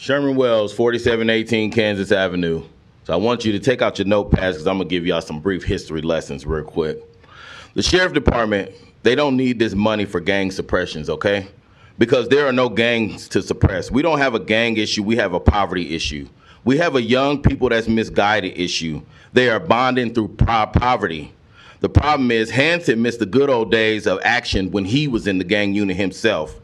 Sherman Wells, 4718 Kansas Avenue. So I want you to take out your notepads because I'm going to give y'all some brief history lessons real quick. The sheriff department, they don't need this money for gang suppressions, okay? Because there are no gangs to suppress. We don't have a gang issue. We have a poverty issue. We have a young people that's misguided issue. They are bonding through poverty. The problem is Hanson missed the good old days of action when he was in the gang unit himself.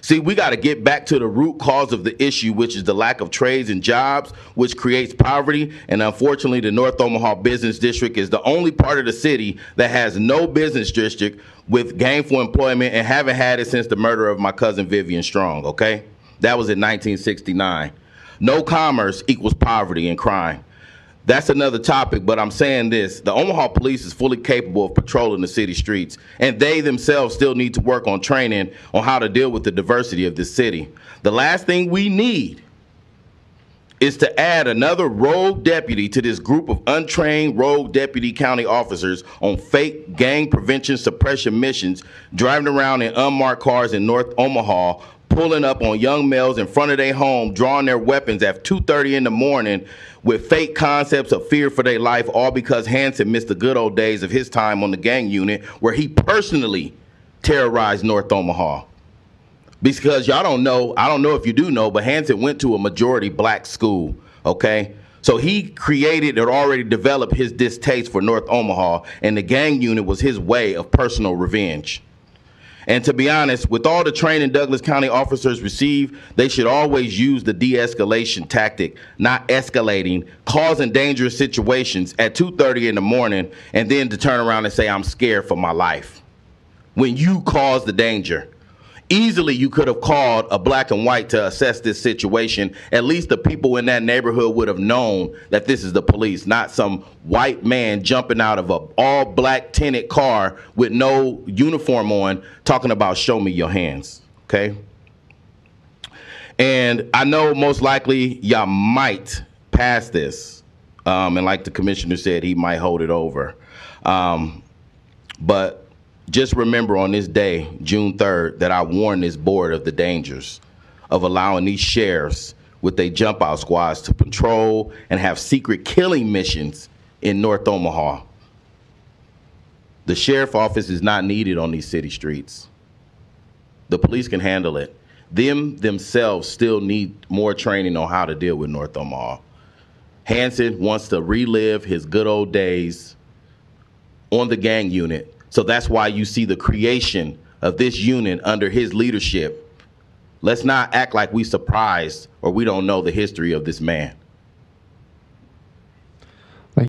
See, we got to get back to the root cause of the issue, which is the lack of trades and jobs, which creates poverty. And unfortunately, the North Omaha Business District is the only part of the city that has no business district with gainful employment, and haven't had it since the murder of my cousin Vivian Strong, okay? That was in 1969. No commerce equals poverty and crime. That's another topic, but I'm saying this. The Omaha police is fully capable of patrolling the city streets, and they themselves still need to work on training on how to deal with the diversity of this city. The last thing we need is to add another rogue deputy to this group of untrained rogue deputy county officers on fake gang prevention suppression missions, driving around in unmarked cars in North Omaha, pulling up on young males in front of their home, drawing their weapons at 2:30 in the morning with fake concepts of fear for their life, all because Hanson missed the good old days of his time on the gang unit where he personally terrorized North Omaha. Because y'all don't know, I don't know if you do know, but Hanson went to a majority black school, okay? So he created or already developed his distaste for North Omaha, and the gang unit was his way of personal revenge. And to be honest, with all the training Douglas County officers receive, they should always use the de-escalation tactic, not escalating, causing dangerous situations at 2:30 in the morning, and then to turn around and say, I'm scared for my life. When you cause the danger. Easily, you could have called a black and white to assess this situation. At least the people in that neighborhood would have known that this is the police, not some white man jumping out of a all-black tinted car with no uniform on talking about show me your hands, okay? And I know most likely y'all might pass this, and like the commissioner said, he might hold it over. But just remember on this day, June 3rd, that I warned this board of the dangers of allowing these sheriffs with their jump out squads to patrol and have secret killing missions in North Omaha. The sheriff office is not needed on these city streets. The police can handle it. Themselves still need more training on how to deal with North Omaha. Hanson wants to relive his good old days on the gang unit. So that's why you see the creation of this unit under his leadership. Let's not act like we surprised or we don't know the history of this man.